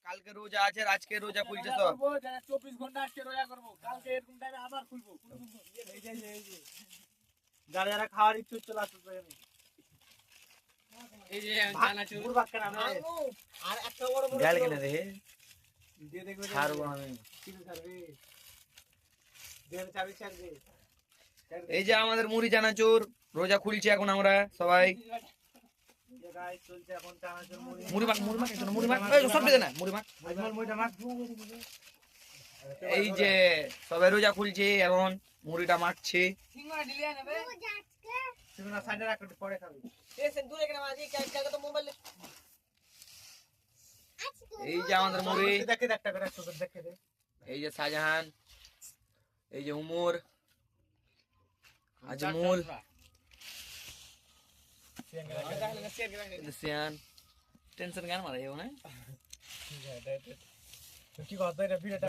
কালকে রোজা আছে, আজকে রোজা খুলছে সব। 24 ঘন্টা আজকে রোজা করবো, কালকে এরকম টাইমে আবার খুলবো। যারা যারা খাওয়ার ইচ্ছে চলে আসবে। এই যে চানাচুর আর একটা বড় বড় গাল কেন রে? দিয়ে দেখবে ছাড়বো আমি। কিনে ছাড়বে, দিয়ে চাবি ছাড়বে। এই যে আমাদের মুড়ি চানাচুর রোজা খুলছে এখন আমরা সবাই। গাইস চলছে এখন চানাচুর মুড়ি। মুড়ি মাখ, মুড়ি মাখ, একটু মুড়ি মাখ। এই সব দে না, মুড়ি মাখ। আজমাল মুড়িটা মাখ। এই যে সবাই রোজা খুলছে এখন মুড়িটা মাখছে। সিঙ্গারা ডিলিয়া নেবে। সিঙ্গারা সাইডে রাখ, একটু পরে খাবি। এসে দূরে কেন মাঝি কাকে তো মোবাইল। এই যে আমাদের মুড়ি, দেখে একটা করে একটু দেখে দে। এই যে শাহজাহান, এই যে উমর, আজমুল, সিয়ান। টেনশন কেন মারে না? কি কথা এটা ভিডিওটা